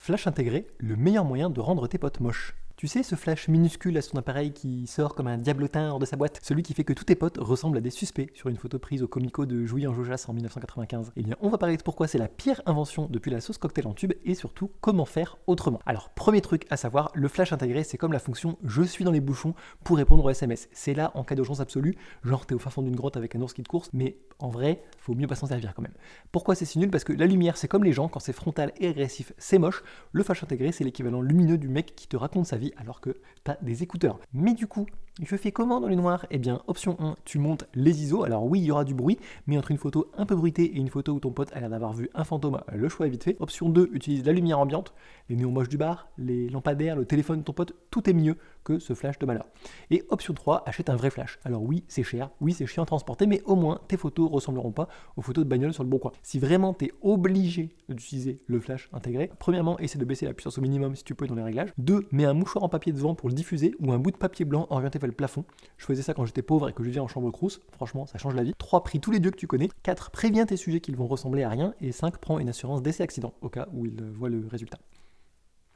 Flash intégré, le meilleur moyen de rendre tes potes moches. Tu sais, ce flash minuscule à son appareil qui sort comme un diablotin hors de sa boîte, celui qui fait que tous tes potes ressemblent à des suspects sur une photo prise au Comico de Jouy en Jaujas en 1995. Eh bien, on va parler de pourquoi c'est la pire invention depuis la sauce cocktail en tube et surtout comment faire autrement. Alors, premier truc à savoir, le flash intégré, c'est comme la fonction je suis dans les bouchons pour répondre aux SMS. C'est là en cas d'urgence absolue, genre t'es au fin fond d'une grotte avec un ours qui te course, mais en vrai, faut mieux pas s'en servir quand même. Pourquoi c'est si nul? Parce que la lumière, c'est comme les gens, quand c'est frontal et agressif, c'est moche. Le flash intégré, c'est l'équivalent lumineux du mec qui te raconte sa vie alors que t'as des écouteurs. Mais du coup, je fais comment dans les noirs? Eh bien, option 1, tu montes les ISO. Alors oui, il y aura du bruit, mais entre une photo un peu bruitée et une photo où ton pote a l'air d'avoir vu un fantôme, le choix est vite fait. Option 2, utilise la lumière ambiante, les néons moches du bar, les lampadaires, le téléphone de ton pote, tout est mieux que ce flash de malheur. Et option 3, achète un vrai flash. Alors oui, c'est cher, oui, c'est chiant à transporter, mais au moins tes photos ressembleront pas aux photos de bagnole sur le bon coin. Si vraiment tu es obligé d'utiliser le flash intégré, premièrement, essaie de baisser la puissance au minimum si tu peux dans les réglages. 2, mets un mouchoir en papier devant pour le diffuser ou un bout de papier blanc orienté vers le plafond. Je faisais ça quand j'étais pauvre et que je vivais en chambre crousse. Franchement, ça change la vie. 3, prie tous les dieux que tu connais. 4, préviens tes sujets qu'ils vont ressembler à rien. Et 5, prends une assurance d'essai accident au cas où ils voient le résultat.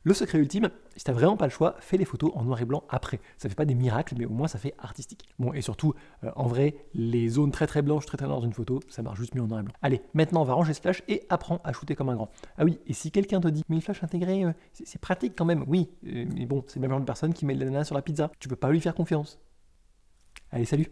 Le secret ultime, si t'as vraiment pas le choix, fais les photos en noir et blanc après. Ça fait pas des miracles, mais au moins ça fait artistique. Bon, et surtout, en vrai, les zones très très blanches, très très noires dans une photo, ça marche juste mieux en noir et blanc. Allez, maintenant on va ranger ce flash et apprends à shooter comme un grand. Ah oui, et si quelqu'un te dit, mais le flash intégré, c'est pratique quand même, oui, mais bon, c'est le même genre de personne qui met de l'ananas sur la pizza. Tu peux pas lui faire confiance. Allez, salut!